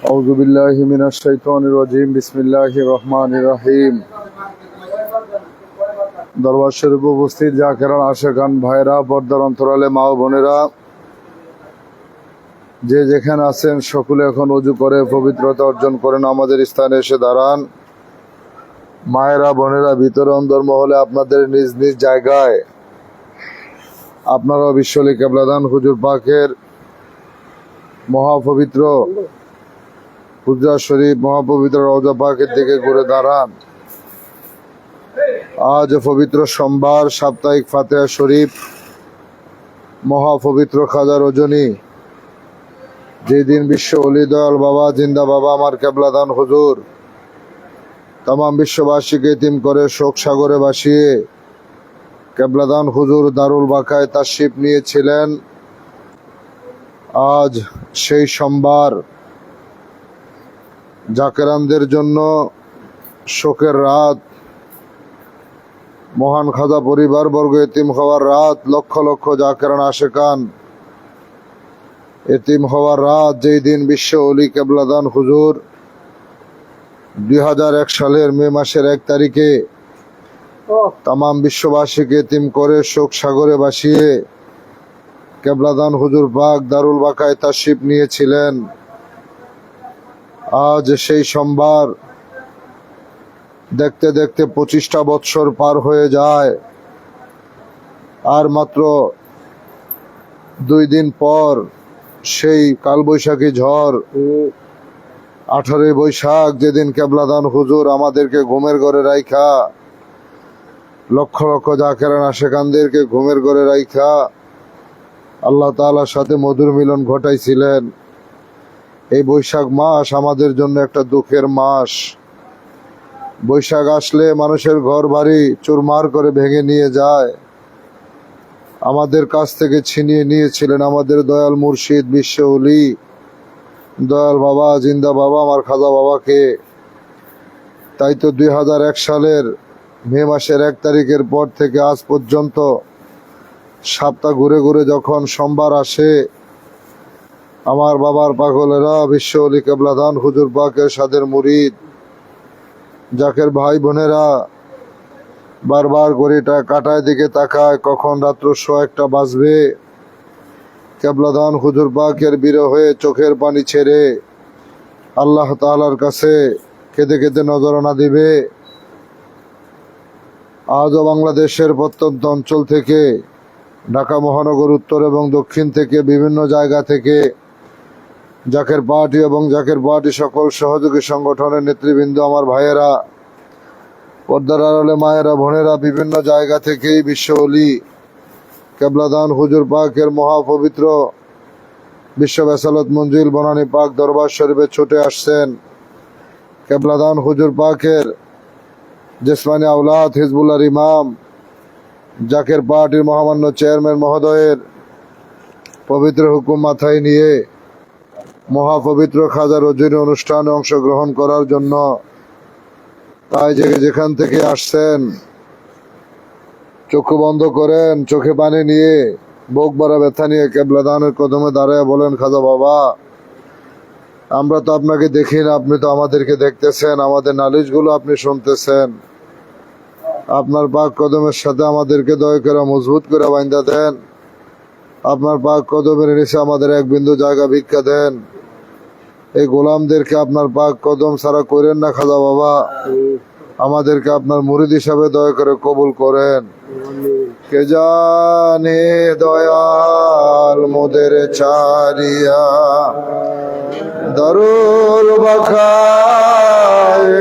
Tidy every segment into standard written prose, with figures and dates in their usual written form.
আউযু বিল্লাহি মিনাশ শাইতানির রাজিম। বিসমিল্লাহির রহমানির রহিম। দরবার শরীফ উপস্থিত জাকেরান আশেকান ভাইরা, পর্দার অন্তরালে মা ও বোনেরা, যে যেখানে আছেন সকলে এখন ওযু করে পবিত্রতা অর্জন করেন, আমাদের স্থানে এসে দাঁড়ান। মায়েরা, বোনেরা, ভিতরে অন্দরমহলে আপনাদের নিজ নিজ জায়গায় আপনারা বিশ্বলি কেবলাদান হুজুর পাকের মহাপবিত্র হুজরা শরীফ, মহাপবিত্র রওজা পাকের দিকে ঘুরে দাঁড়ান। আজ পবিত্র সোমবার, সাপ্তাহিক ফাতিহা শরীফ, মহাপবিত্র খাজা রজনী, যেদিন বিশ্ব ওলি দয়াল বাবা জিন্দা বাবা আমার কেবলাদান হুজুর তাম বিশ্ববাসীকে এতিম করে শোক সাগরে ভাসিয়ে কেবলাদান হুজুর দারুল বাকায় তাশরিফ নিয়েছিলেন। আজ সেই সোমবার, জাকেরানদের জন্য শোকের রাত, মহান খাজা পরিবার বর্গ এতিম হওয়ার রাত, লক্ষ লক্ষ জাকেরান আশেকান এতিম হওয়ার রাত। যেই দিন বিশ্ব ওলি কেবলাদান হুজুর 2001 সালের মে মাসের 1 তারিখে তাম বিশ্ববাসীকে এতিম করে শোক সাগরে ভাসিয়ে কেবলাদান হুজুর পাক দারুল বাকায় তাশরিফ নিয়েছিলেন। আজ সেই সোমবার, দেখতে দেখতে 25টা বৎসর পার হয়ে যায়। আর মাত্র 2 দিন পর সেই কালবৈশাখী ঝড় 18ই বৈশাখ, যেদিন কেবলাদান হুজুর আমাদেরকে ঘুমের ঘরে রাইখা, লক্ষ লক্ষ জাকেরান আশেকানদেরকে ঘুমের ঘরে রাইখা আল্লাহ তাআলার সাথে মধুর মিলন ঘটাইছিলেন। এই বৈশাখ মাস আমাদের জন্য একটা দুঃখের মাস। বৈশাখ আসলে মানুষের ঘর বাড়ি চুরমার করে ভেঙে নিয়ে যায়। আমাদের কাছ থেকে ছিনিয়ে নিয়েছিলেন আমাদের দয়াল মুর্শিদ বিশ্ব ওলি দয়াল বাবা জিন্দা বাবা আমার খাজা বাবাকে। তাই তো 2001 সালের মে মাসের 1 তারিখের পর থেকে আজ পর্যন্ত সপ্তাহ ঘুরে ঘুরে যখন সোমবার আসে, আমার বাবার পাগলেরা, বিশ্ব ওলি কেবলাদান হুজুর পাকের সাদের মুরিদ জাকের ভাই বোনেরা বারবার ঘড়িটা কাটায় দিকে তাকায়, কখন রাত্র 1:01 বাজবে। কেবলাদান হুজুর পাকের বিরহে চোখের পানি ছেড়ে আল্লাহ তাআলার কাছে কেঁদে কেঁদে নজরানা দিবে। আজও বাংলাদেশের প্রত্যন্ত অঞ্চল থেকে, ঢাকা মহানগর উত্তর এবং দক্ষিণ থেকে, বিভিন্ন জায়গা থেকে জাকের পার্টি এবং জাকের পার্টি সকল সহযোগী সংগঠনের নেতৃবৃন্দ, আমার ভাইয়েরা, পর্দার আড়ালে মায়েরা, বোনেরা, বিভিন্ন জায়গা থেকেই বিশ্ব ওলি কেবলাদান হুজুর পাকের মহাপবিত্র বিশ্ব বেসালত মঞ্জিল বনানী পাক দরবার শরীফে ছুটে আসছেন। কেবলাদান হুজুর পাকের জেসমানি আওলাদ হিজবুল্লাহর ইমাম, জাকের পার্টির মহামান্য চেয়ারম্যান মহোদয়ের পবিত্র হুকুম মাথায় নিয়ে মহাপবিত্র খাজা রজনী অনুষ্ঠানে অংশগ্রহণ করার জন্য। তাই যেখান থেকে আসছেন চক্ষু বন্ধ করেন, চোখে পানি নিয়ে, বুক ভরা ব্যথা নিয়ে কেবলাদানের কদমে দাঁড়ায় বলেন, খাজা বাবা, আমরা তো আপনাকে দেখি না, আপনি তো আমাদেরকে দেখতেছেন, আমাদের নালিশগুলো আপনি শুনতেছেন। আপনার পাক কদমের সাথে আমাদেরকে দয়া করে মজবুত করে বাইন্ধা দেন। আপনার পাক কদমের নিচে আমাদের এক বিন্দু জায়গা ভিক্ষা দেন। এই গোলামদেরকে আপনার পাক কদম ছাড়া করেন না খাজা বাবা, আমাদেরকে আপনার মুরিদ হিসাবে দয়া করে কবুল করেন। কে জানে দয়াল মোদের চারিয়া দারুল বাকায়,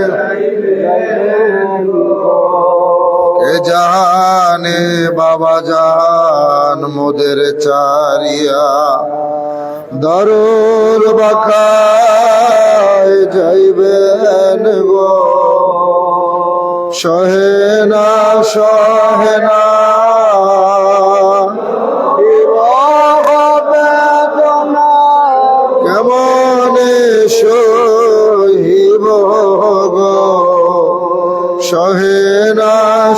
কে জানে বাবা জান মোদের চারিয়া দারুল বাকায় যাইবেন গো। সহেনা সহেনা কেমনে সহিব গো, সহেনা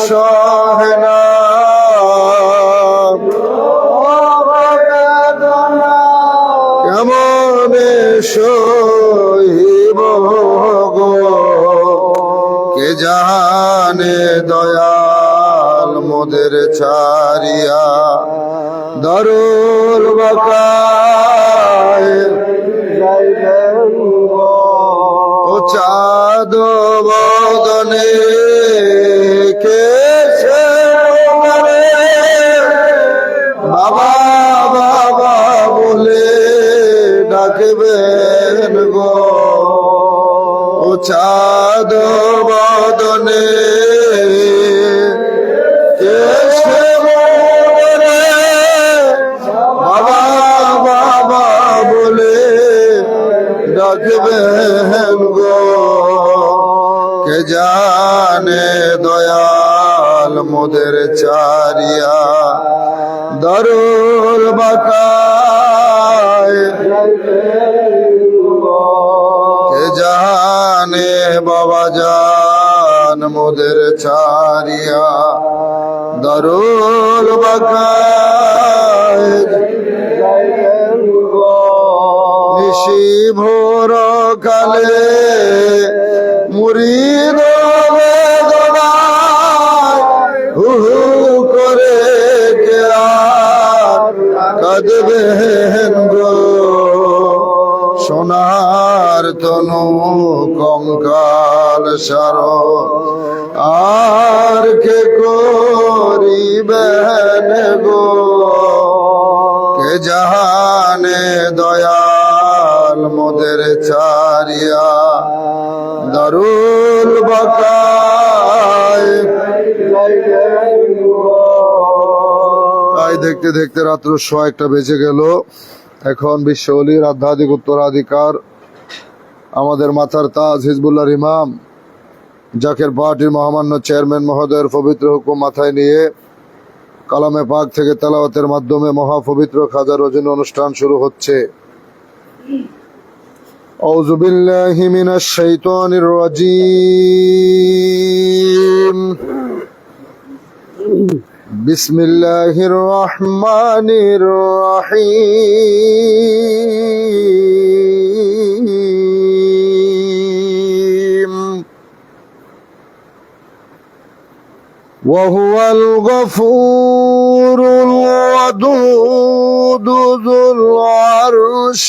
সহেনা কেমনে সহিব গো, কে জানে দয়াল মোদের ছাড়িয়া দারুল বাকায় ও চাঁদ বদনে কে সে বাবা বাবা বলে ডাকবেন গো, ও চাঁদ বদনে কে সে বাবা বাবা বলে ডাকবেন গো, কে জানে দয়াল মোদের চারিয়া দারুল বাকায়, কে জানে বাবা জান মোদের চারিয়া দারুল বাকায়। নিশি ভোর কালে মুরিদ বেদনায় হু হু করে কে আর কাঁদবেন গো, সোনার তনু কঙ্কাল সার আর কে করিবেন গো, কে জানে দয়াল মোদের চারিয়া দারুল বাকায়। তাই দেখতে দেখতে রাত্র 1:00 বেজে গেল। এখন বিশ্ব ওলির আধ্যাত্মিক উত্তরাধিকার আমাদের মাথার তাজ হিজবুল্লাহর ইমাম জাকের পার্টির মহামান্য চেয়ারম্যান মহোদয়ের পবিত্র হুকুম মাথায় নিয়ে কালামে পাক থেকে তেলাওয়াতের মাধ্যমে মহাপবিত্র খাজা রজনী অনুষ্ঠান শুরু হচ্ছে। আউযু বিল্লাহি মিনাশ শাইতানির রাজীম, বিসমিল্লাহির রহমানির রহিম। وهو الغفور الودود ذو العرش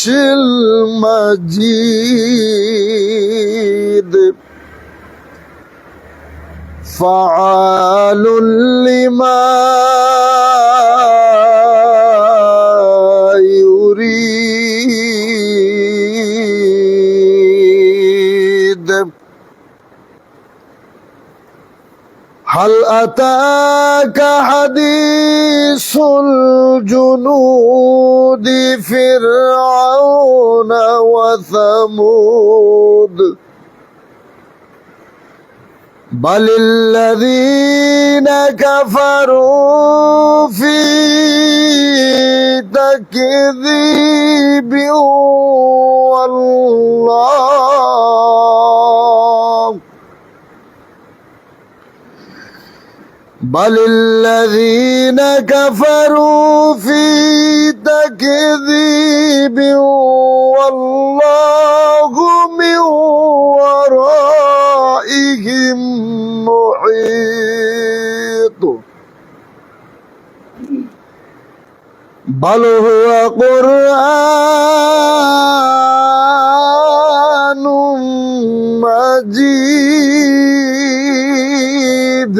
المجيد فعال لما يريد. هل أتاك حديث الجنود فرعون وثمود بل الذين كفروا في تكذيب والله بل الذين كفروا في تكذيب والله من ورائهم محيط بل هو قرآن مجيد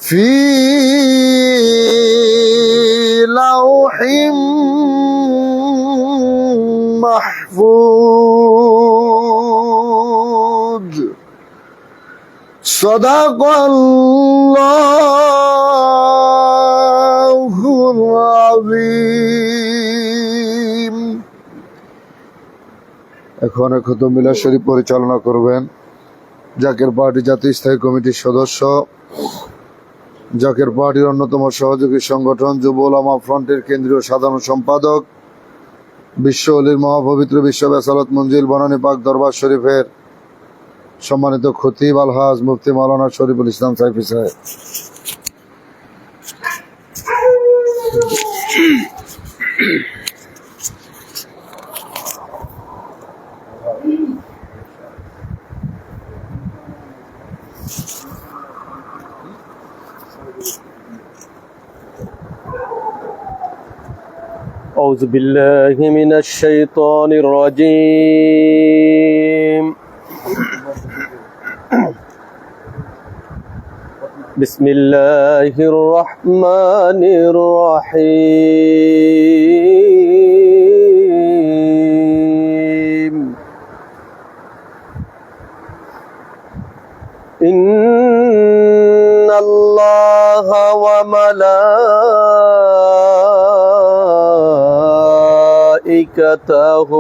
في لوح محفوظ صدق الله العظيم। এখন খতম মিলাদ শরীফ পরিচালনা করবেন জাকের পার্টি জাতীয় স্থায়ী কমিটির সদস্য, জাকের পার্টির অন্যতম সহযোগী সংগঠন যুব উলামা ফ্রন্টের কেন্দ্রীয় সাধারণ সম্পাদক, বিশ্ব ওলির মহাপবিত্র বিশ্ব বেসালত মঞ্জিল বনানী পাক দরবার শরীফের সম্মানিত খতিব আলহাজ মুফতি মাওলানা শরীফুল ইসলাম সাইফি সাহেব। أعوذ بالله من الشيطان الرجيم بسم الله الرحمن الرحيم إن الله وملائكته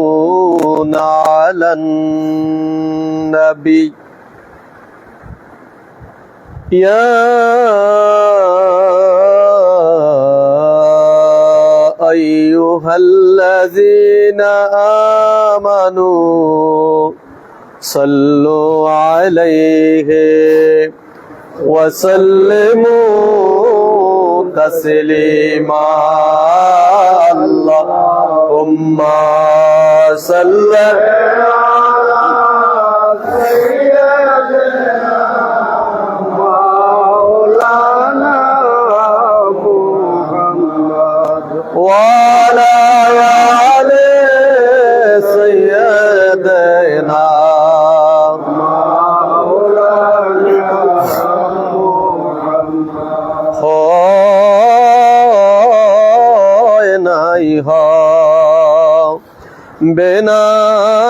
يصلون على النبي يا أيها الذين آمنوا صلوا عليه وسلموا تسليما اللهم صل على سيدنا مولانا محمد وعلى آل سيدنا बिना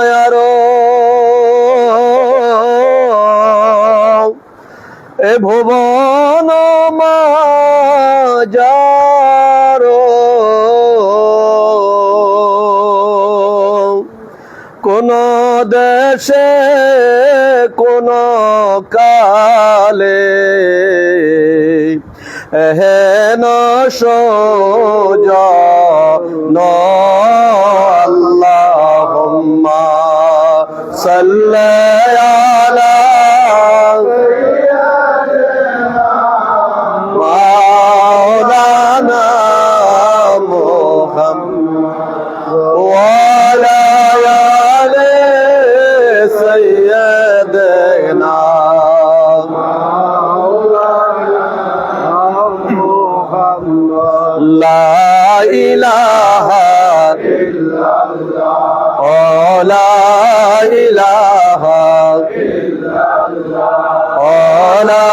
यारो ए भुवन माजारो কোন দেশে কোন কালে এহেন সোজন আল্লাহুম্মা সাল্লি আলা মাওলানা মুহাম্মদ ওয়া আলা আলি সাইয়্যিদিনা لا إله إلا الله لا إله إلا الله لا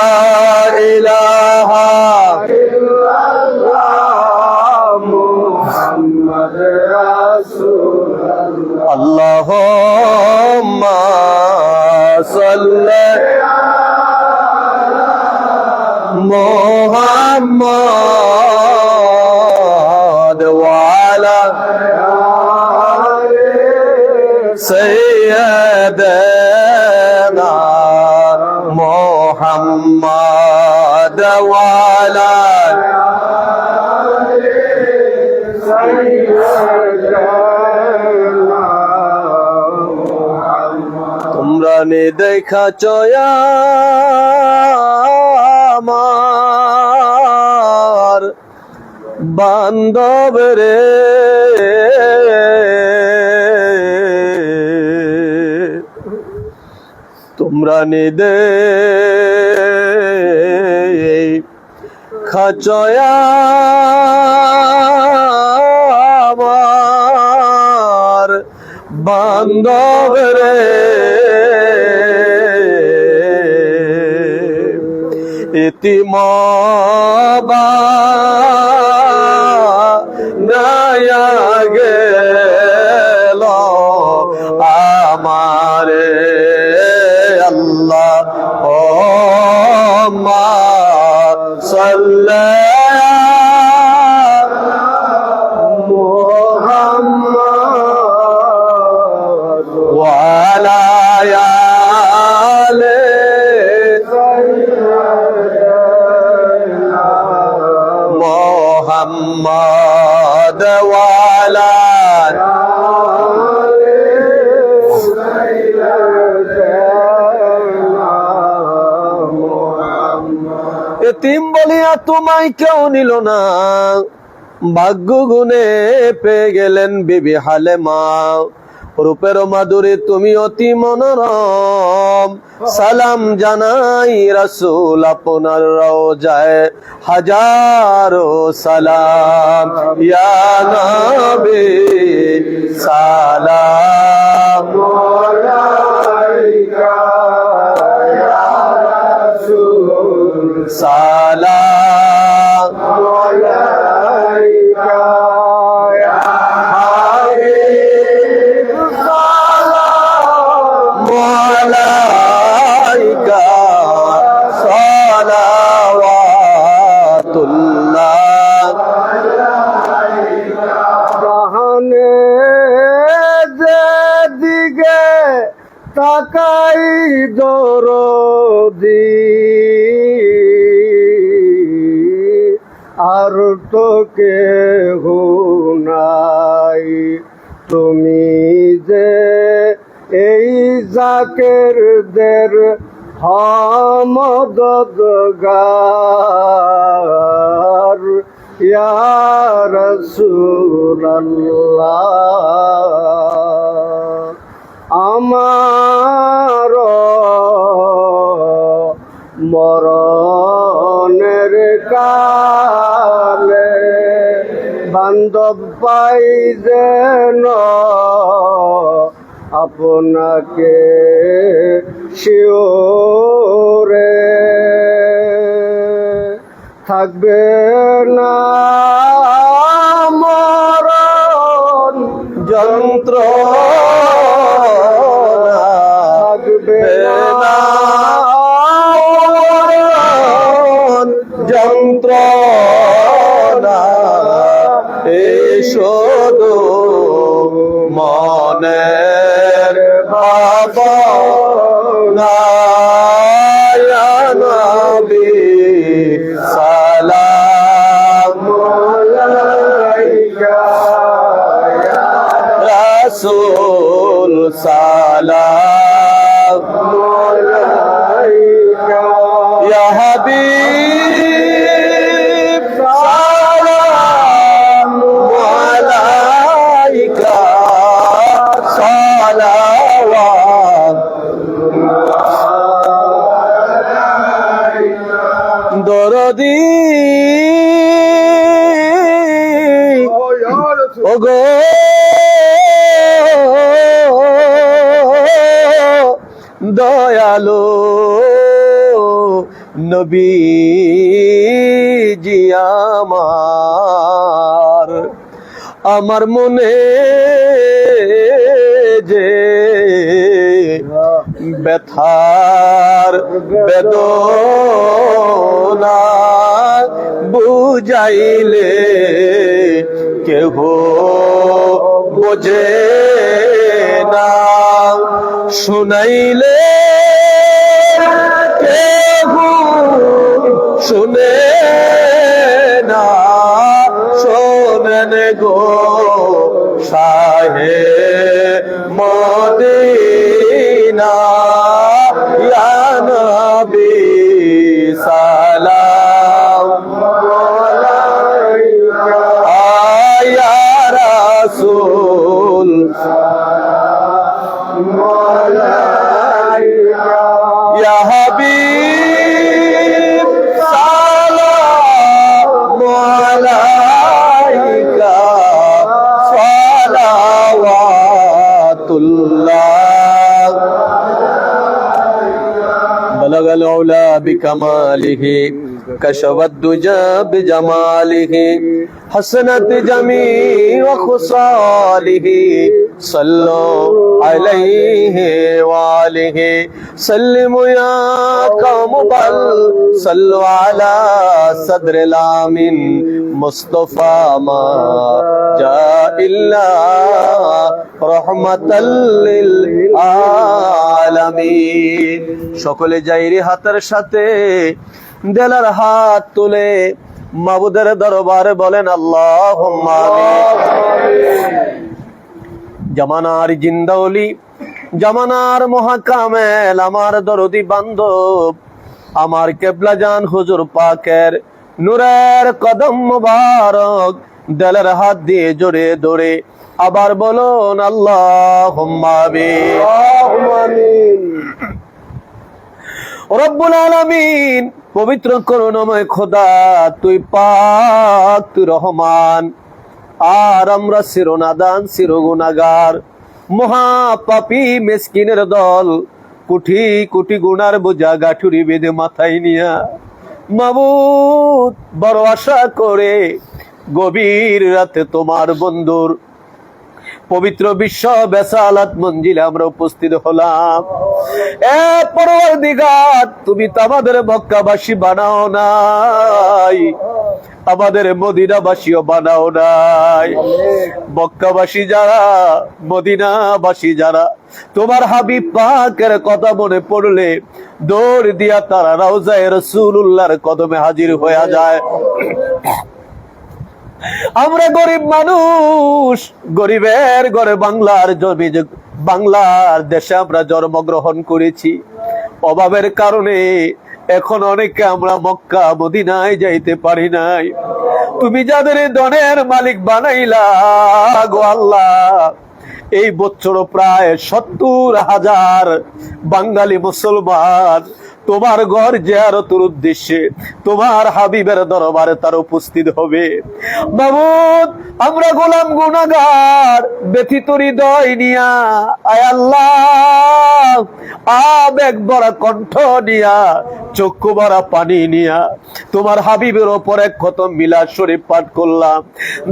إله إلا الله محمد رسول الله اللهم صل محمد وعلى سيدنا محمد وعلى তোমরা নে দেখা চয়া আমার বান্ধব রে তোমরা নিদে খাচয়া আমার বান্ধব রে ইতিমবা নায়া গেল আমারে আল্লাহ ও মা সাল্লি মুহাম্মদ ওয়া আলা আলি محمد وعلى এতিম বলিয়া তোমায় কেউ নিল না ভাগ্য গুণে পেয়ে গেলেন বিবি হালেমা রূপের মাধুরী তুমি অতি মনোরম, সালাম জানাই রাসূল আপনার রওজায় হাজারো সালাম। ইয়া নবী সালাম আলাইকা, ইয়া রাসূল সালাম আলাইকা, ইয়া হাবিব সালাম আলাইকা, সালাওয়াতুল্লাহ জাহানে যেদিকে তাকাই দরদি, আর তো কেহ নাই তুমি যে এই জাকেরদের মদদগার, ইয়া রাসূলুল্লাহ। আমার মরণের কালে বান্ধব পাই যেন আপনাকে শিওরে, থাকবে না মরণ যন্ত্রণা, থাকবে না মরণ যন্ত্রণা, শুধু মনের ভাবনা। ইয়া নবী সালাম আলাইকা, ইয়া রাসূল সালাম আলাইকা, ইয়া হাবিব সালাম আলাইকা, সালাওয়াতুল্লাহ দরদি ওগো দয়ালু নবীজি আমার মনে যে ব্যথার বেদনা বুঝাইলে কেহ বোঝে না, শুনাইলে কেহ শুনে না, শোনেন গো শাহে মদিনা, ইয়া নবী সালাম আলাইকা, ইয়া রাসূল সালাম আলাইকা, ইয়া হাবিব সালাম আলাইকা, সালাওয়াতুল্লাহ بلغ العلا بكماله كشف الدجى بجماله حسنت جميع خصاله صلوا عليه وآله سلموا يا قوم بل صلوا على صدر الآمن مصطفى ما جاء إلا رحمة للعالمين সকলে জাইরি হাতের সাথে দেলার হাত তুলে মাবুদের দরবারে বলেন আল্লাহুম্মা আমিন। জামানার জিন্দাউলি, জামানার মহাকামেল, আমার দরদি বান্ধব, আমার কেবলা জান হুজুর পাকের নূরের কদম মুবারক দেলের হাত দিয়ে জোরে ধরে আবার বলুন আল্লাহুম্মা আমিন। রব্বুল আলামিন, পবিত্র করুণাময় খোদা, তুই পাক, তুই রহমান, আর আমরা চিরনাদান চিরগুনাহগার মহাপাপী মিসকিনের দল, কোটি কোটি গুনার বোঝা গাঠুরি বেঁধে মাথায় নিয়া মাবুদ বড় আশা করে গভীর রাতে তোমার বন্ধুর পবিত্র বিশ্ব বেসালাত মঞ্জিলে আমরা উপস্থিত হলাম। এ পরওয়ারদিগার, তুমি তো আমাদের মক্কাবাসী বানাও নাই, আমাদের মদিনাবাসীও বানাও নাই। মক্কাবাসী যারা, মদিনাবাসী যারা, তোমার হাবিব পাকের কথা মনে পড়লে দৌড় দিয়া তারা রওজায়ে রাসূলুল্লাহর কদমে হাজির হয়ে যায়। আমরা গরিব মানুষ, গরিবের ঘরে বাংলার জমি, বাংলার দেশে আমরা জন্মগ্রহণ করেছি। অভাবের কারণে এখন অনেকে আমরা মক্কা মদিনায় যাইতে পারি নাই। তুমি যাদের ধনের মালিক বানাইলা গো আল্লাহ, এই বছর প্রায় 70,000 বাঙালি মুসলমান তোমার ঘর জিয়ারতের উদ্দেশ্যে তোমার হাবিবের দরবারে তার উপস্থিত হবে। মাবুদ, আমরা গোলাম গুনাহগার ব্যথিত হৃদয় নিয়া, আয় আল্লাহ, আবেগ ভরা কণ্ঠ নিয়া, চক্ষু ভরা পানি নিয়া তোমার হাবিবের ওপর এক খতম মিলাদ শরীফ পাঠ করলাম।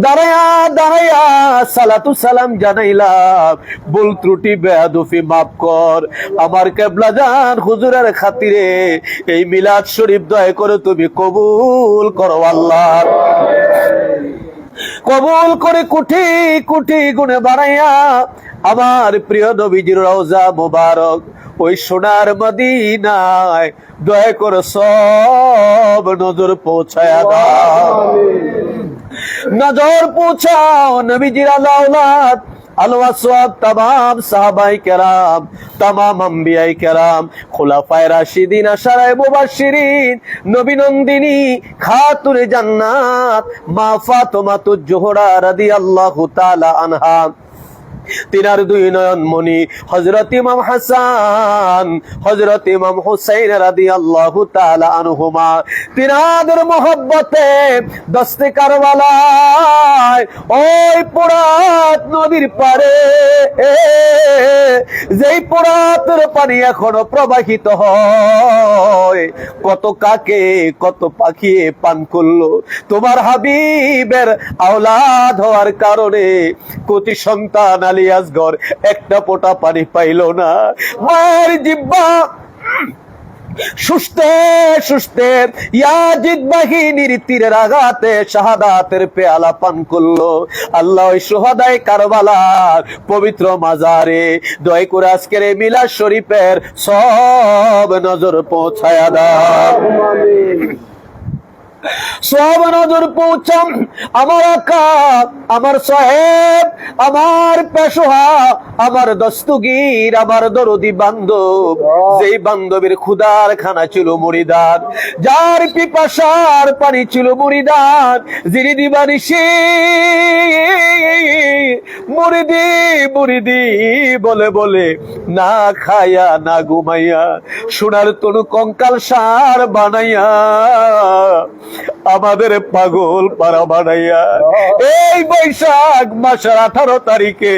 দাঁড়ায়া দাঁড়ায়া সালাতু সালাম জানাইলাম, ভুল ত্রুটি বেয়াদফি মাফ কর আমার কেবলা জান হুজুরের খাতিরে এই মিলাদ শরীফ দয়া করে তুমি কবুল করো আল্লাহ। কবুল করে কোটি কোটি গুণে বাড়াইয়া আমার প্রিয় নবীজির রওজা মুবারক ওই সোনার মদিনায় দয়া করে সব নজর পৌঁছায়া দাও। নজর পৌঁছাও নবীজির আওলাদ আল-ওয়াসওয়াত, তামাম সাহাবায়ে কেরাম, তামাম আম্বিয়ায়ে কেরাম, খুলাফায়ে রাশিদিন, আশারায়ে মুবাশশিরিন, নবী নন্দিনী, খাতুনে জান্নাত মা ফাতেমাতুজ জোহরা রাদিয়াল্লাহু তাআলা আনহা, তিনার দুই নয়ন মনি হযরত ইমাম হাসান, হযরত ইমাম হুসাইন রাদিয়াল্লাহু তাআলা আনহুমা, তিনাদের মোহব্বতে দস্তে কারবালায় ওই পুরাত নদীর পারে, যেই পুরাতের পানি এখনো প্রবাহিত হয়, কত কাকে কত পাখি পান করলো তোমার হাবিবের আওলাদ হওয়ার কারণে। কোটি সন্তান আলী আসগর একটা ফোঁটা পানি পাইল না। মায়ের জিহ্বা সুস্থে সুস্থে ইয়াজিদ বাহিনীর তীরের আঘাতে শাহাদাতের পেয়ালা পান করলো। আল্লাহ ওই শুহাদায়ে কারবালার পবিত্র মাজারে দয়া করে আজকের এই মিলাদ শরীফের সব নজর পৌঁছায়া দাও। সব নজর পৌঁছাম আমার আকা, আমার সাহেব, আমার পেশোহা, আমার দস্তগীর, আমার দরদি বান্ধব, যেই বান্ধবের ক্ষুদার খানা ছিল মুরিদান, যার পিপাসার পানি ছিল মুরিদান, যিনি দিবানিশি মুরিদি মুরিদি বলে বলে না খায়া না ঘুমাইয়া সোনার তনু কঙ্কাল সার বানাইয়া আমাদের পাগল পারা বানাইয়া এই বৈশাখ মাসের 18 তারিখে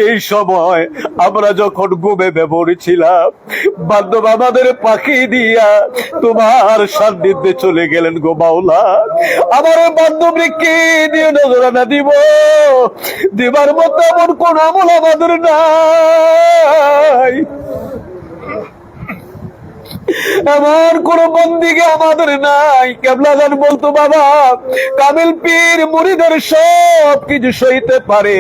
এই সময় আমরা যখন ঘুমে বেপড়েছিলাম, বান্ধব আমাদের পাখি দিয়া তোমার সান্নিধ্যে চলে গেলেন গো মাওলা। আমার বান্ধবী কি দিয়ে নজরানা দিব, দিবার মতো এমন কোন আমল আমাদের নাই, এমন কোন বন্দিকে আমাদের নাই। কেবলাজান বলতো, বাবা কামিল পীর মুরিদের সব কিছু সইতে পারে,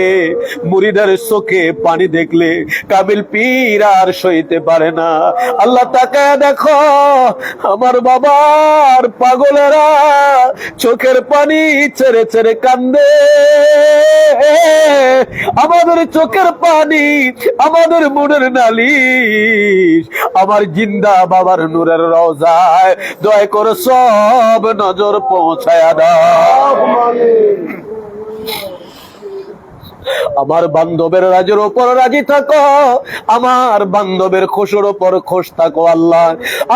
মুরিদের চোখে পানি দেখলে কামিল পীর আর সইতে পারে না। আল্লাহ তাকায় দেখো, আমার বাবার পাগলেরা চোখের পানি ছেড়ে ছেড়ে কান্দে, আমাদের চোখের পানি, আমাদের মনের নালিশ, আমার জিন্দা বাবার নূরের রওজায় দয়া করে সব নজর পৌঁছায়া দাও। আমার বান্ধবের রাজের উপর রাজি থাকো, আমার বান্ধবের খুশুর উপর খুশ থাকো আল্লাহ।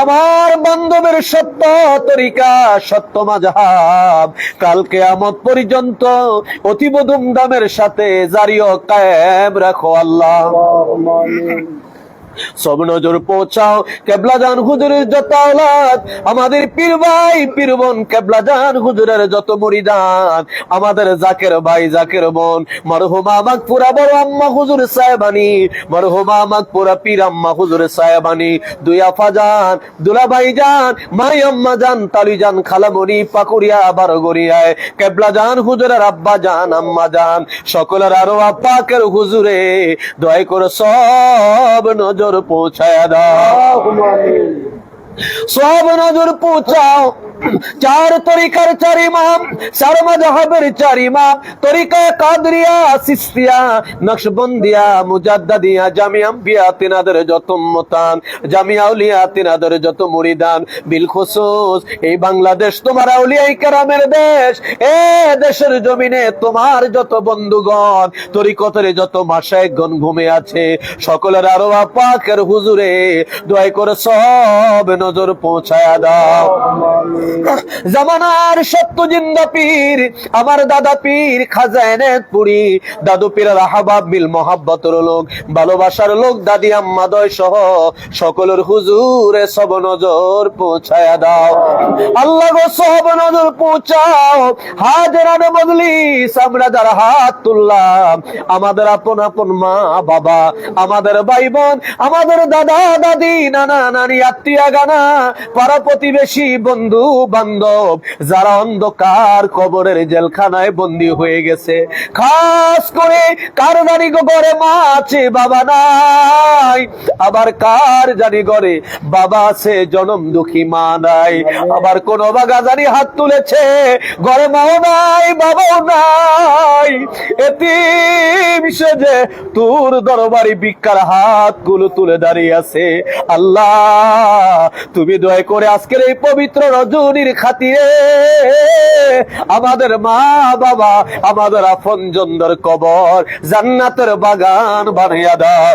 আমার বান্ধবের সত্য তরিকা, সত্য মাযহাব কাল কিয়ামত পর্যন্ত অতীব ধুমধামের সাথে জারি ও কায়েম রাখো আল্লাহ। সব নজর পৌঁছাও কেবলাজান হুজুরের যত আওলাদ, আমাদের পীর ভাই পীর বোন কেবলাজান হুজুরের যত মুরিদান, আমাদের জাকের ভাই জাকের বোন, মরহুমা মাগফুরা বড় আম্মা হুজুর সাহেবানী, মরহুমা মাগফুরা পীর আম্মা হুজুর সাহেবানী, দুই আফাজান দুলাভাই জান, মাই আম্মা জান, তালি জান, খালামণি পাকুড়িয়া বারগরিয়ায় কেবলাজান হুজুরের আব্বা জান আম্মা জান, সকলের আরো পাকের হুজুরে দয়া করে সব নজর পৌঁছায়া দাও, সব নজর পৌঁছাও। চার তরিকার চার ইমাম, চার মাযহাবের চার ইমাম, তরিকা কাদরিয়া, চিশতিয়া, নকশবন্দিয়া, মুজাদ্দাদিয়া, জামিয়া আম্বিয়া তিনাদের যত উম্মতান, জামিয়া আউলিয়া তিনাদের যত মুরিদান, বিল খুসুস এই বাংলাদেশ তোমার আউলিয়ায়ে কেরামের দেশ, এ দেশের জমিনে তোমার যত বন্ধুগণ, তরিকতের যত মাশায়েখগণ ঘুমে আছে, সকলের আরো পাকের হুজুরে দয়া করে সব নজর পৌঁছায়া দাও। জামানার সত্য জিন্দা পীর আমার দাদা পীর খাজা এনায়েতপুরী, দাদু পীর রাহাবাব বিল মোহাব্বতের লোক, ভালোবাসার লোক দাদি আম্মাদয় সহ সকলের হুজুরে সব নজর পৌঁছায়া দাও আল্লাহ গো, সব নজর পৌঁছাও। হাজরান মজলিস আমরা যারা হাত তুললাম, আমাদের আপন আপন মা বাবা, আমাদের ভাই বোন, আমাদের দাদা দাদি, নানা নানি, আত্মীয় গানা, পাড়া প্রতিবেশী, বন্ধু বান্ধব, যারা অন্ধকার কবরের জেলখানায় বন্দী হয়ে গেছে, খাস করে কার জানি ঘরে মা আছে বাবা নাই, আবার কার জানি ঘরে বাবা আছে জনম দুঃখী মা নাই, আবার কোন বাগা জানি হাত তুলেছে ঘরে মাও নাই বাবাও নাই, এতিম সেজে তোর দরবারি ভিক্ষার হাত গুলো তুলে দাঁড়িয়ে আছে। আল্লাহ তুমি দয়া করে আজকের এই পবিত্র রজনীর খাতিরে আমাদের মা বাবা, আমাদের আপনজনদের কবর জান্নাতের বাগান বানাইয়া দাও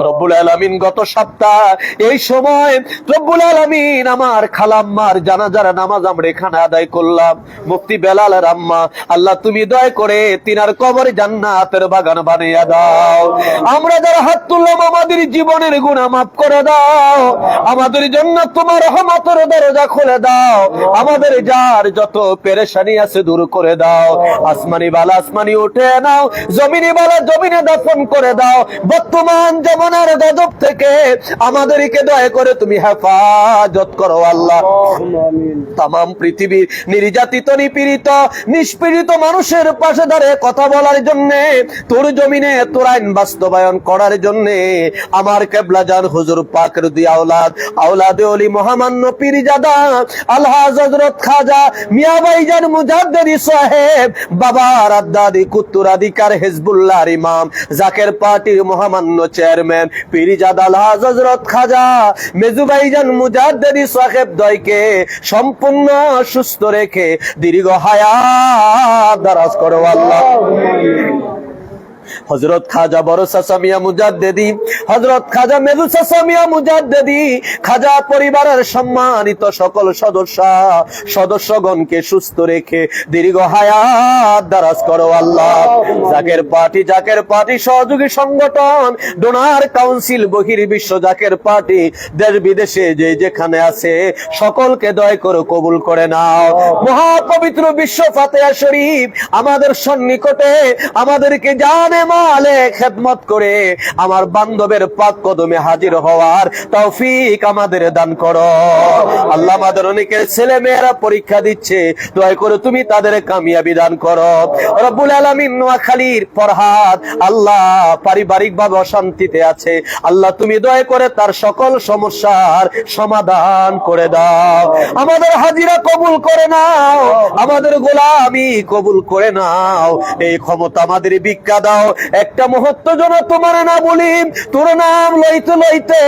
রব্বুল আলামিন। গত সপ্তাহ এই সময় রব্বুল আলামিন আমার খালাম্মার জানাজার নামাজ আমরা এখানে আদায় করলাম, মুফতি বেলালের আম্মা, আল্লাহ তুমি দয়া করে তিনার কবরে জান্নাতের বাগান বানাইয়া দাও। আমরা যারা হাত তুললাম আমাদের জীবনের গুনাহ মাফ করে দাও, আমাদের জন্য তোমার রহমতের দরজা খুলে দাও, আমাদের যার যত পেরেশানি আছে দূর করে দাও, আসমানি বালা আসমানি উঠে নাও, জমিনি বালা জমিনে দাফন করে দাও, বর্তমান জমানার গজব থেকে আমাদেরকে দয়া করে তুমি হেফাজত করো আল্লাহ। তামাম পৃথিবীর নির্যাতিত নিপীড়িত নিষ্পীড়িত মানুষের পাশে দাঁড়িয়ে কথা বলার জন্য, তোর জমিনে তোর আইন বাস্তবায়ন করার জন্য আমার কেবলাজান হুজুর পাকের দুই আওলাদ, আওলাদে ওলি মহামান্য পীরজাদা আলহাজ হযরত খাজা মিয়া ভাইজান মুজাদ্দিদি সাহেব, বাবা রাদ্দাদি কুত্তুরাদিকার হিজবুল্লাহর ইমাম, জাকের পার্টির মহামান্য চেয়ারম্যান পীরজাদা আলহাজ হযরত খাজা মেজু ভাইজান মুজাদ্দিদি সাহেব দয়কে সম্পূর্ণ সুস্থ রেখে দীর্ঘ হায়াত দারাজ করো আল্লাহ। হযরত খাজা বড় চাচা মিয়া মুজাদ্দিদি, হযরত খাজা মেজু চাচা মিয়া মুজাদ্দিদি, খাজা পরিবারের সম্মানিত সকল সদস্যগণকে সুস্থ রেখে দীর্ঘ হায়াত দারাজ করো আল্লাহ। জাকের পার্টি সহযোগী সংগঠন, ডোনার কাউন্সিল, বহির্বিশ্ব জাকের পার্টি, দেশ বিদেশে যে যেখানে আছে সকলকে দয়া করে কবুল করে নাও। মহাপবিত্র বিশ্ব ফাতিহা শরীফ আমাদের সন্নিকটে আমাদেরকে জানে মালে খেদমত করে আমার বান্ধবের পাক কদমে হাজির হওয়ার তৌফিক আমাদের দান করো আল্লাহ। আমাদের অনেকের ছেলে মেয়েরা পরীক্ষা দিচ্ছে, দয়া করে তুমি তাদের কামিয়াবি দান করো রব্বুল আলামিন। নোয়াখালীর ফরহাদ আল্লাহ পারিবারিক ভাবে অশান্তিতে আছে, আল্লাহ তুমি দয়া করে তার সকল সমস্যার সমাধান করে দাও। আমাদের হাজিরা কবুল করে নাও, আমাদের গোলামি কবুল করে নাও, এই ক্ষমতা আমাদের ভিক্ষা দাও দাও, একটা মুহূর্ত যেন তোমার না বলি, তোর নাম লইতে লইতে,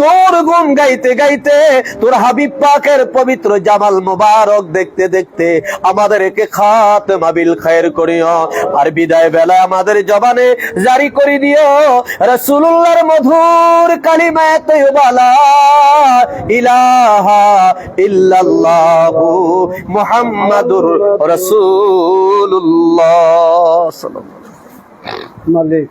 তোর গুণ গাইতে গাইতে, তোর হাবিব পাকের পবিত্র জামাল মোবারক দেখতে দেখতে আমাদেরকে খাতেমা বিল খায়ের করিও। আর বিদায় বেলা আমাদের জবানে জারি করে দিও রাসূলুল্লাহর মধুর কালিমা তাইয়্যিবা লা ইলাহা ইল্লাল্লাহু মুহাম্মাদুর রাসূলুল্লাহ সাল্লাল্লাহু আলাইহি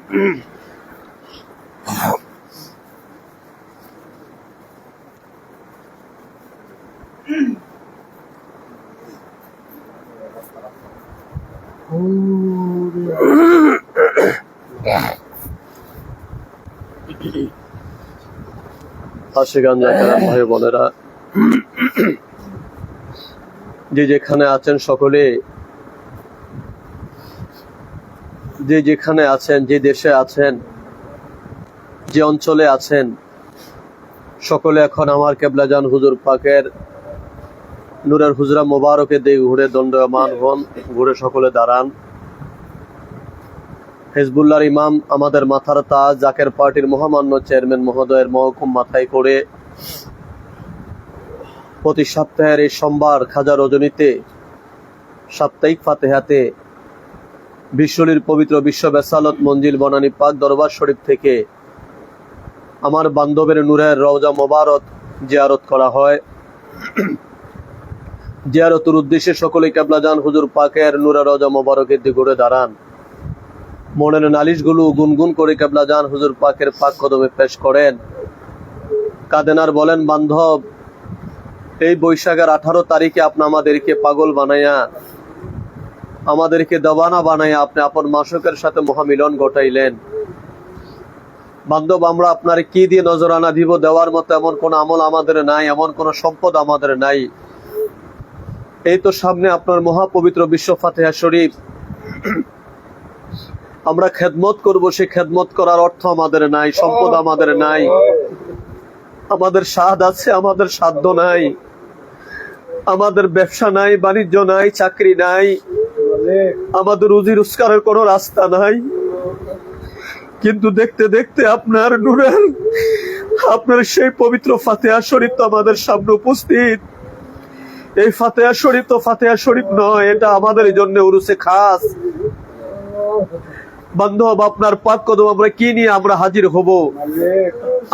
ভাই বোনেরা, যে যেখানে আছেন সকলে, যে যেখানে আছেন, যে দেশে আছেন, যে অঞ্চলে আছেন, সকলে এখন আমার কেবলাজান হুজুর পাকের নূরের হুজরা মোবারকের দিকে ঘুরে দণ্ডায়মান হন, ঘুরে সকলে দাঁড়ান। হিজবুল্লাহর ইমাম, আমাদের মাথার তাজ, জাকের পার্টির মহামান্য চেয়ারম্যান মহোদয়ের মহকুম মাথায় করে প্রতি সপ্তাহের এই সোমবার খাজা রজনীতে সাপ্তাহিক ফাতেহাতে বিশ্বলির পবিত্র বিশ্ব বেসালত মঞ্জিল বনানী পাক দরবার শরীফ থেকে আমার বান্ধবের নূরের রওজা মোবারক জিয়ারত করা হয়। জিয়ারতের উদ্দেশ্যে সকলে কেবলাজান হুজুর পাকের নূরের রওজা মোবারকের দিকে ঘুরে দাঁড়ান। মনের নালিশগুলো গুনগুন করে কেবলাজান হুজুর পাকের পাক কদমে পেশ করেন। কাদেনার বলেন, বান্ধব, এই বৈশাখের 18 তারিখে আপনি আমাদেরকে পাগল বানাইয়া, আমাদেরকে দেওয়ানা বানাইয়া আপনি আপন মাশুকের সাথে মহামিলন ঘটাইলেন। বান্ধব, আমরা আপনার কি দিয়ে নজরানা দিব? দেওয়ার মতো এমন কোন আমল আমাদের নাই, এমন কোন সম্পদ আমাদের নাই। এই তো সামনে আপনার মহাপবিত্র বিশ্ব ফাতিহা শরীফ, আমরা খেদমত করব, সে খেদমত করার অর্থ আমাদের নাই, সম্পদ আমাদের নাই, আমাদের স্বাদ আছে, আমাদের সাধ্য নাই, আমাদের ব্যবসা নাই, বাণিজ্য নাই, চাকরি নাই, আমাদের রুজি রোজগারের কোনো রাস্তা নাই। কিন্তু দেখতে দেখতে আপনার নূরের, আপনার সেই পবিত্র ফাতিহা শরীফ তো আমাদের সামনে উপস্থিত। এই ফাতিহা শরীফ তো ফাতিহা শরীফ নয়, এটা আমাদের জন্য উরুসে খাস। বান্ধব, আপনার পাক কদম আমরা কি নিয়ে আমরা হাজির হব?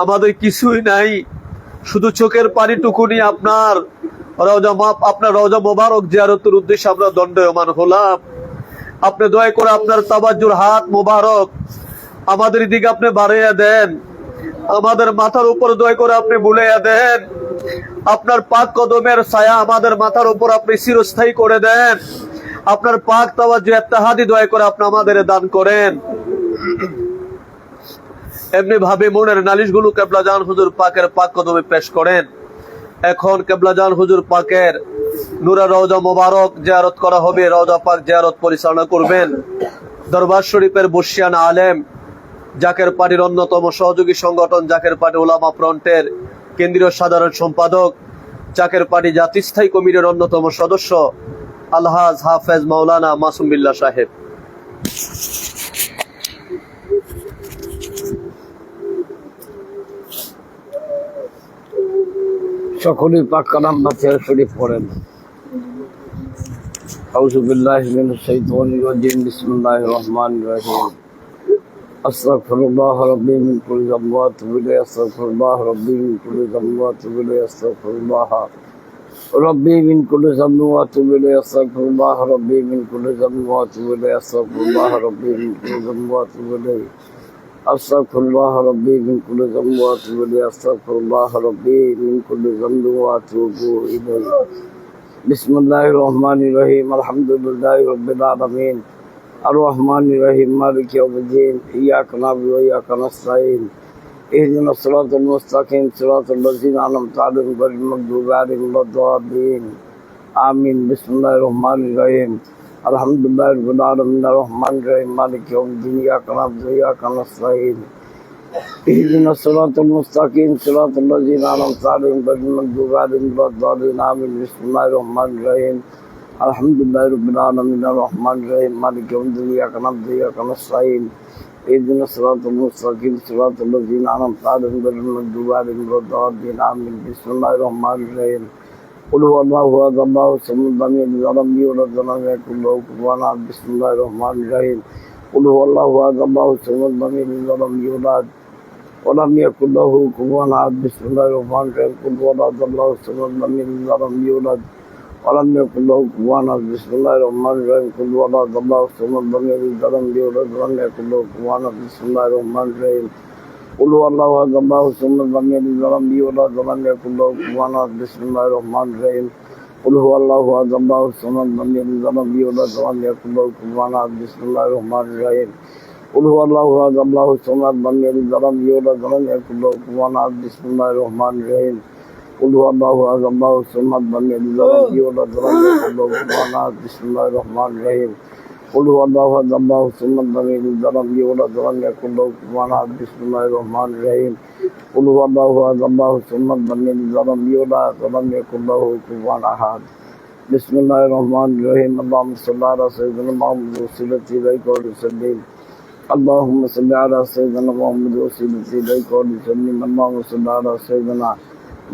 আমাদের কিছুই নাই, শুধু চোখের পানিটুকু নিয়ে আপনার রওজা মোবারক জিয়ারতের উদ্দেশ্যে আমরা দণ্ডায়মান হলাম। আপনি দয়া করে আপনার তাওয়াজ্জুর হাত মোবারক আমাদের দিকে আপনি বাড়াইয়া দেন, আমাদের মাথার উপর দয়া করে আপনি বুলাইয়া দেন। আপনার পাক কদমের ছায়া আমাদের মাথার উপর আপনি চিরস্থায়ী করে দেন। আপনার পাক তাওয়াজ্জু ইত্তেহাদি দয়া করে আপনি আমাদের দান করেন। এমনি ভাবে মনের নালিশগুলো কেবলাজান হুজুর পাকের পাক কদমে পেশ করেন। এখন কেবলাজান হুজুর পাকের নূরের রওজা মোবারক জিয়ারত করা হবে। রওজা পাক জিয়ারত পরিচালনা করবেন দরবার শরীফের বর্ষিয়ান আলেম, জাকের পার্টির অন্যতম সহযোগী সংগঠন জাকের পার্টি উলামা ফ্রন্টের কেন্দ্রীয় সাধারণ সম্পাদক, জাকের পার্টি জাতীয় কমিটির অন্যতম সদস্য আলহাজ হাফেজ মাওলানা মাসুম বিল্লাহ সাহেব। সকলেই পাক কালাম ফাতিহা শরীফ পড়েন। আউযু বিল্লাহি মিনাশ শাইতানির রাজিম, বিসমিল্লাহির রহমানির রহিম। আস্তাগফিরুল্লাহ রাব্বি মিন কুল্লি যামবি ওয়া আতুবু ইলাইহি, আস্তাগফিরুল্লাহ রাব্বি মিন কুল্লি যামবি ওয়া আতুবু ইলাইহি, আস্তাগফিরুল্লাহ রাব্বি মিন কুল্লি যামবি ওয়া আতুবু ইলাইহি, আস্তাগফিরুল্লাহ রাব্বি মিন কুল্লি যামবি ওয়া আতুবু ইলাইহি, আস্তাগফিরুল্লাহ রাব্বি মিন কুল্লি যামবি ওয়া আতুবু ইলাইহি, আস্তাগফিরুল্লাহ রাব্বি মিন কুল্লি যামবি ওয়া আতুবু ইলাইহি, আস্তাগফিরুল্লাহ রাব্বি মিন কুল্লি যামবি ওয়া আতুবু ইলাইহি। বিসমিল্লাহির রহমানির রহিম। আলহামদুলিল্লাহি রাব্বিল আলামিন, আর রহমানির রহিম, মালিকি ইয়াউমিদ্দিন, ইয়্যাকা না'বুদু ওয়া ইয়্যাকা নাস্তাঈন, ইহদিনাস সিরাতাল মুস্তাকিম, সিরাতাল লাযিনা আন'আমতা আলাইহিম গায়রিল মাগদুবি আলাইহিম ওয়ালাদ-দাল্লিন। আমিন। বিসমিল্লাহির রহমানির রহিম। আলহামদুলিল্লাহি রাব্বিল আলামিন, আর রহমানির রহিম, মালিকি ইয়াউমিদ্দিন, ইয়্যাকা না'বুদু ওয়া ইয়্যাকা নাস্তাঈন, ইহদিনাস সিরাতাল মুস্তাকিম, সিরাতাল লাযিনা আন'আমতা আলাইহিম গায়রিল মাগদুবি আলাইহিম ওয়ালাদ-দাল্লিন। আমিন। বিসমিল্লাহির রহমানির রহিম। আলহামদুলিল্লাহি রাব্বিল আলামিন আর রহমানির রহিম মালিক ইয়াউমিদ্দিন ইয়াকা না'বুদু ওয়া ইয়াকা নাস্তাঈন ইহদিনাস সিরাতাল মুস্তাকিম সিরাতাল লাযিনা আন'আমতা আলাইহিম গায়রিল মাগদুবি আলাইহিম ওয়ালাদ-দাল্লিন আমিন বিসমিল্লাহির রহমানির রহিম কুল হুয়াল্লাহু আহাদ আল্লাহুস সামাদ লাম ইয়ালিদ ওয়া লাম ইউলাদ ওয়া লাম ইয়াকুল লাহু কুফুওয়ান আহাদ বিসমিল্লাহির রহমানির রহিম কুল হুয়াল্লাহু আহাদ আল্লাহুস সামাদ লাম ইয়ালিদ ওয়া লাম ইউলাদ ولم يكن له كفوا احد بسم الله الرحمن الرحيم قل هو الله الصمد لم يلد ولم يولد ولم يكن له كفوا احد بسم الله الرحمن الرحيم قل هو الله الصمد لم يلد ولم يولد ولم يكن له كفوا احد بسم الله الرحمن الرحيم قل هو الله الصمد لم يلد ولم يولد ولم يكن له كفوا احد بسم الله الرحمن الرحيم قل هو الله الصمد لم يلد ولم يولد ولم يكن له كفوا احد بسم الله الرحمن الرحيم قل هو الله احد الله الصمد لم يلد ولم يولد ولم يكن له كفوا احد بسم الله الرحمن الرحيم قل هو الله احد الله الصمد لم يلد ولم يولد ولم يكن له كفوا احد بسم الله الرحمن الرحيم قل هو الله احد الله الصمد لم يلد ولم يولد ولم يكن له كفوا احد بسم الله الرحمن الرحيم قل هو الله احد الله الصمد لم يلد ولم يولد ولم يكن له كفوا احد بسم الله الرحمن الرحيم اللهم صل على سيدنا محمد وسيلتي اليك وسلم اللهم صل على سيدنا محمد وسيلتي اليك وسلم اللهم صل على سيدنا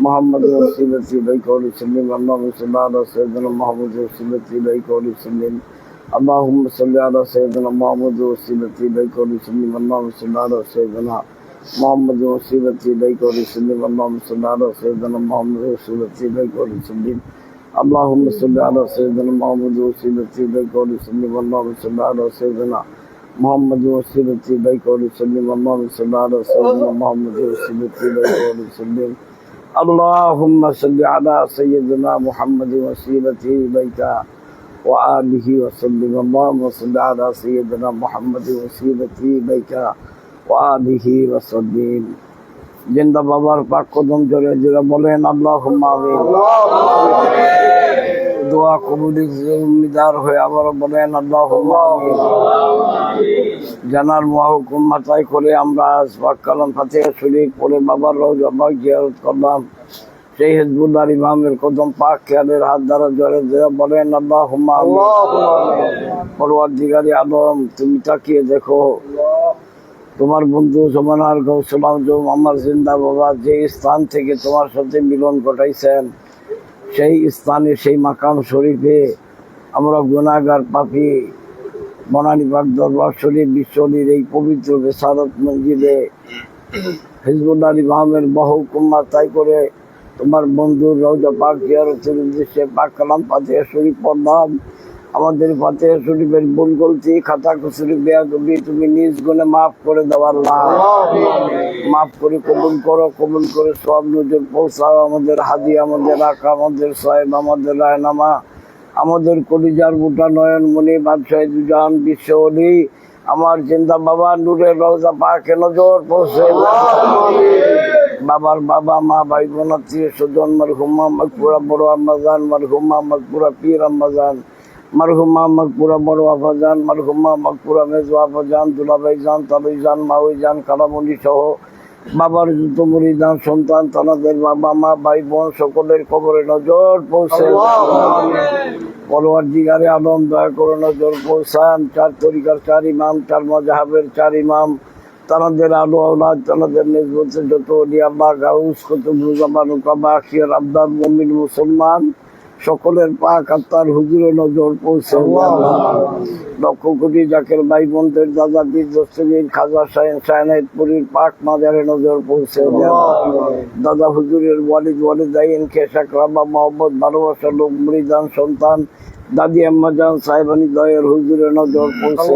محمد وسيلتي اليك وسلم اللهم صل على سيدنا محمد وسيلتي اليك وسلم اللهم صل على سيدنا محمد وسيلتي اليك وسلم اللهم صل على سيدنا محمد وسيلتي اليك وسلم اللهم صل على سيدنا محمد وسيلتي اليك وسلم اللهم صل على سيدنا محمد وسيلتي اليك وسلم اللهم صل على سيدنا محمد وسيلتي إليك وسلم اللهم صل على سيدنا محمد وسيلتي إليك وسلم اللهم صل على سيدنا محمد وسيلتي إليك وآله وسلم اللهم صل على سيدنا محمد وسيلتي إليك وآله وسلم জিন্দা বাবার পাক কদম জোরে জোরে বলেন আল্লাহুম্মা আমিন দোয়া কবুলের জিম্মেদার হয়ে আবার বলেন আল্লাহুম্মা আমিন জানার মহকুম মাথায় করে আমরা আজ পাক কালাম ফাতিহা শরীফ পড়ে বাবার রওজা পাক জিয়ারত করলাম সেই হিজবুল্লাহর ইমামের কদম পাক খেয়ালের হাত দ্বারা জোরে জোরে বলেন আল্লাহুম্মা আমিন পরওয়ারদিগারে আলম তুমি তাকিয়ে দেখো তোমার বন্ধু জমানার গৌসুল আজম আমার জিন্দা বাবা যে স্থান থেকে তোমার সাথে মিলন ঘটাইছেন সেই স্থানে সেই মাকাম শরীফে আমরা গুনাহগার পাপী বনানী পাক দরবার শরীফ বিশ্বলীর এই পবিত্র বেসারত মসজিদে হিজবুল্লাহর ইমামের মহকুম মাথায় করে তোমার বন্ধুর রওজা পাক জিয়ারতের উদ্দেশ্যে পাক কালাম ফাতিহা শরীফ পড়লাম আমাদের ফাতিহা শরীফের ভুল গলতি খাতা কুসুরি বেয়াদবি তুমি নিজ গুণে মাফ করে দাও আল্লাহ মাফ করে কবুল করে সব নজর পৌঁছাও আমাদের হাদি আমাদের রাখা আমাদের সাহেব আমাদের রায়নামা আমাদের কলিজার বুটা নয়ন মনি বাদশাহ দুজান বিশ্ব অলি আমার জিন্দা বাবা নূরের রওজা পাকে নজর পৌঁছে বাবার বাবা মা ভাই বোন আত্মীয় স্বজন মারহুমা মাগফুরা বড় আম্মাজান মারহুমা মাগফুরা পীর আম্মাজান মারহুমা মাগফুরা বড় আফাজান মারহুমা মাগফুরা মেজো আফাজান দুলাভাই জান তালুই জান মাউই জান কালামণি সহ বাবার যত মুরিদান সন্তান তাদের বাবা মা ভাই বোন সকলের কবরে নজর পৌঁছে পরওয়ারদিগারে আলম দয়া করে নজর পৌঁছান চার তরিকার চার ইমাম চার মাযহাবের চার ইমাম তাদের আলো আওলাদ তাদের নিসবতে যত ওলিয়া আল্লাহ গাউস কুতুব রুজামান উকাবা আখির আবদার মুমিন মুসলমান সকলের পাক আত্মার হুজুরে নজর পৌঁছে লক্ষ কোটি জাকের ভাই বোনদের দাদা পীর দস্তগীর খাজা শায়নাতপুরীর পাক মাজারে নজর পৌঁছে দাদা হুজুরের ওয়ালিদ ওয়ালিদাইন খেসাক রাবা মোহাম্মদ ভালোবাসা লোক মুরিদান সন্তান দাদি আম্মাজান সাহেবানি দয়ের হুজুরে নজর পৌঁছে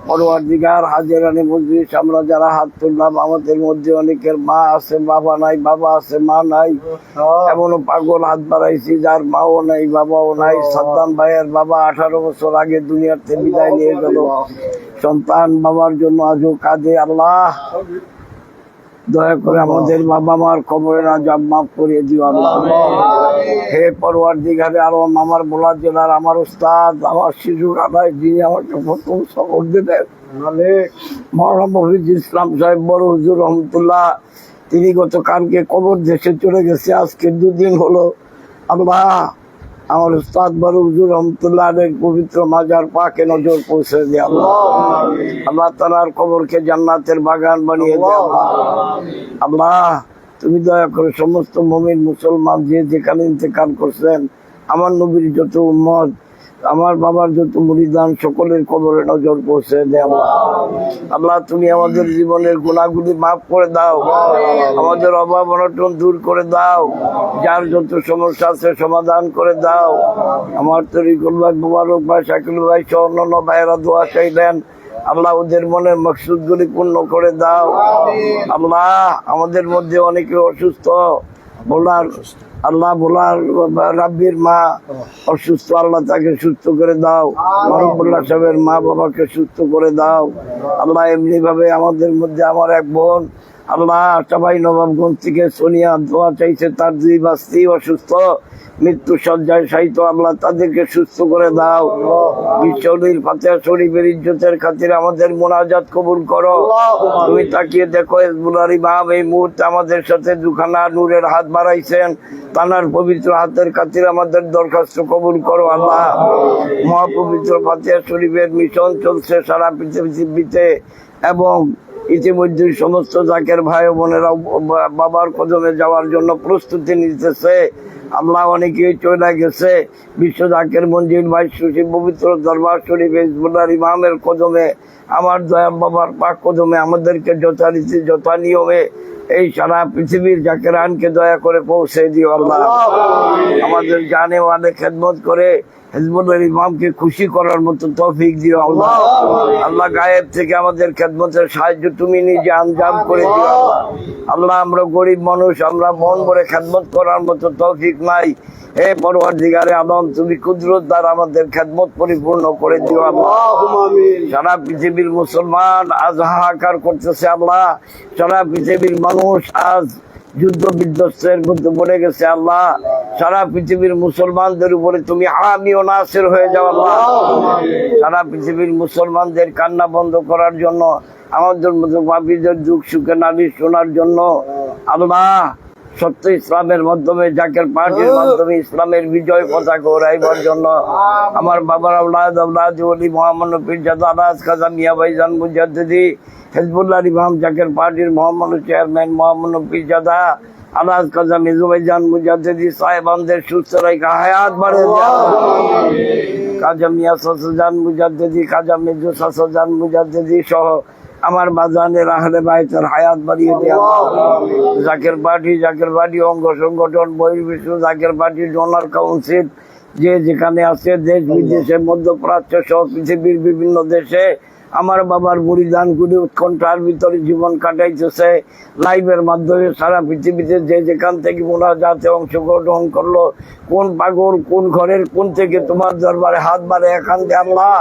পরওয়ারদিগার হাজিরানি মজলিস আমরা যারা হাত তুললাম আমাদের মধ্যে অনেকের মা আছে বাবা নাই বাবা আছে মা নাই এমনও পাগল হাত বাড়াইছি যার মাও নাই বাবাও নাই সাদ্দাম ভাইয়ের বাবা 18 বছর আগে দুনিয়াতে বিদায় নিয়ে গেল সন্তান বাবার জন্য আজও কাঁদে আল্লাহ দয়া করে আমাদের বাবা মার কবরের আযাব মাফ করিয়ে দিও আল্লাহ হে পরওয়ারদিগারে আলম আমার বোলা জেলার আমার উস্তাদ আমার শিশু আদায় যিনি আমাকে প্রথম সবক দিলেন মওলানা মফিজুল ইসলাম সাহেব বড় হুজুর রহমতুল্লাহ তিনি গতকালকে কবর দেশে চলে গেছে আজকে 2 দিন হলো আল্লাহ আমার উস্তাদ বড় হুজুর রহমতুল্লাহ আলাইহির পবিত্র মাজার পাকে নজর পৌঁছে দে আল্লাহ। আল্লাহ তাআলার কবরকে জান্নাতের বাগান বানিয়ে দে আল্লাহ। তুমি দয়া করে সমস্ত মুমিন মুসলমান যে যেখানে ইন্তেকাল করছেন, আমার নবীর যত উম্মত, আমার বাবার যত মুরিদান, সকলের কবরে নজর পৌঁছে দে আল্লাহ। আল্লাহ তুমি আমাদের জীবনের গুনাহগুলি মাফ করে দাও, আমাদের অভাব অনটন দূর করে দাও, যার যত সমস্যা আছে সমাধান করে দাও। আমার তরিকুল ভাই, মোবারক ভাই, শাকিল ভাই সহ অন্যান্য ভাইয়েরা দোয়া চাইলেন, আল্লাহ ওদের মনের মকসুদ গুলি পূর্ণ করে দাও। আল্লাহ আমাদের মধ্যে অনেকে অসুস্থ, বলার রাব্বির মা অসুস্থ, আল্লাহ তাকে সুস্থ করে দাও। মারুফুল্লাহ সাহেবের মা বাবাকে সুস্থ করে দাও আল্লাহ। এমনি ভাবে আমাদের মধ্যে আমার এক বোন, আল্লাহ সবাই নবাবগঞ্জ থেকে সোনিয়া দোয়া চাইছে, তার দুই বাস্তি অসুস্থ, মৃত্যু সজ্জায় শায়িত, আল্লাহ তাদেরকে সুস্থ করে দাও। বিশ্বনবীর ফাতিহা শরীফের ইজ্জতের খাতিরে আমাদের মুনাজাত কবুল করো। তুমি তাকিয়ে দেখো, হিজবুল্লাহর ইমাম এই মুহূর্তে আমাদের সাথে দুখানা নূরের হাত বাড়াইছেন, তানার পবিত্র হাতের খাতিরে আমাদের দরখাস্ত কবুল করো আল্লাহ। মহাপবিত্র ফাতিহা শরীফের মিশন চলছে সারা পৃথিবীতে, এবং ইতিমধ্যে সমস্ত জাকের ভাই বোনেরা বাবার কদমে যাওয়ার জন্য প্রস্তুতি নিতেছে। আল্লাহ অনেকেই চলে গেছে বিশ্ব জাকের মঞ্জিল ভাই সুশী পবিত্র দরবার শরীফ হিজবুল্লাহর ইমামের কদমে, আমার দয়া বাবার পাক কদমে আমাদেরকে যথারীতি যথা নিয়মে এই সারা পৃথিবীর জাকেরানকে দয়া করে পৌঁছে দিও আল্লাহ। আমাদের জানে ওয়ানে খেদমত করে হিজবুল্লাহর ইমামকে খুশি করার মতো তৌফিক দিও আল্লাহ। আল্লাহ গায়েব থেকে আমাদের খেদমতের সাহায্য তুমি নিজে আঞ্জাম করে দিও আল্লাহ। আল্লাহ আমরা গরিব মানুষ, আমরা মন ভরে খেদমত করার মতো তৌফিক নাই। হে পরওয়ারদিগারে আলম, তুমি কুদরত দ্বারা আমাদের খেদমত পরিপূর্ণ করে দিও আল্লাহ। সারা পৃথিবীর মুসলমান আজ হাহাকার করতেছে আল্লাহ, সারা পৃথিবীর মানুষ আজ যুদ্ধ বিধ্বস্তের মধ্যে পড়ে গেছে আল্লাহ। সারা পৃথিবীর মুসলমানদের উপরে তুমি হামি ও নাসির হয়ে যাও আল্লাহ। সারা পৃথিবীর মুসলমানদের কান্না বন্ধ করার জন্য, আমাদের মতো পাপীদের দুঃখ সুখে নালিশ শোনার জন্য আল্লাহ সত্য ইসলামের মাধ্যমে, জাকের পার্টির মাধ্যমে ইসলামের বিজয় পতাকা ওড়াইবার জন্য আমার বাবার আওলাদ ওলি মোহাম্মদ পীরজাদা আলাজ খাজা মিয়া ভাইজান মুজাদ্দিদি হিজবুল্লাহর ইমাম জাকের পার্টির মোহাম্মদ চেয়ারম্যান মোহাম্মদ পীরজাদা আলাজ খাজা মিজু ভাইজান মুজাদ্দিদি সাহেবানদের সুস্থ রেখা হায়াত বাড়ে খাজা মিয়া সাসাজান মুজাদ্দিদি, খাজা মিজু সাসাজান মুজাদ্দিদি সহ আমার বাজানের আহলে বাইতের হায়াত বাড়িয়ে দেয়া। জাকের পার্টি অঙ্গ সংগঠন বহির্বিশ্ব জাকের পার্টি ডোনার কাউন্সিল যে যেখানে আছে, দেশ বিদেশে, মধ্যপ্রাচ্য সহ পৃথিবীর বিভিন্ন দেশে আমার বাবার মুরিদান গুলি উৎকণ্ঠার ভিতরে জীবন কাটাইতেছে। লাইভের মাধ্যমে সারা পৃথিবীতে যে যেখান থেকে মুনাজাতে অংশগ্রহণ করলো, কোন পাগল কোন ঘরের কোন থেকে তোমার দরবারে হাত বাড়ে এখান দিয়ে আল্লাহ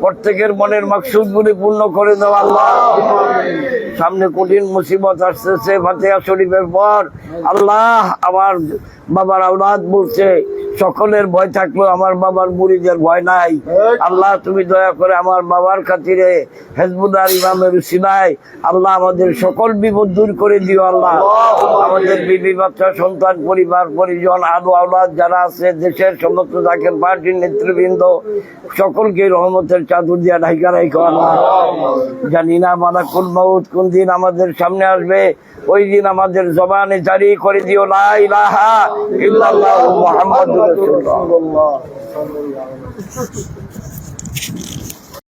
প্রত্যেকের মনের মাকসুদ গুলি পূর্ণ করে দাও আল্লাহ। সামনে কঠিন মুসিবত আসতেছে ফাতিহা শরীফের পর আল্লাহ। আমার বাবার আওলাদ বলছে সকলের ভয় থাকলেও আমার বাবার মুরিদের ভয় নাই আল্লাহ। তুমি দয়া করে আমার বাবার খাতিরে হিজবুল্লাহর ইমামের উসিলায় আল্লাহ আমাদের সকল বিপদ দূর করে দিও আল্লাহ। আমাদের বিবি বাচ্চা সন্তান পরিবার পরিজন আলো আওলাদ যারা আছে, দেশের সমস্ত জাকের পার্টির নেতৃবৃন্দ সকলকে রহমতের চাদর দিয়া ঢাকা রাখো আল্লাহ। জানি না মালাকুল মউত কোন দিন আমাদের সামনে আসবে, ওই দিন আমাদের জবানে জারি করে দিও লা ইলাহা ইল্লাল্লাহু মুহাম্মাদুর রাসূলুল্লাহ।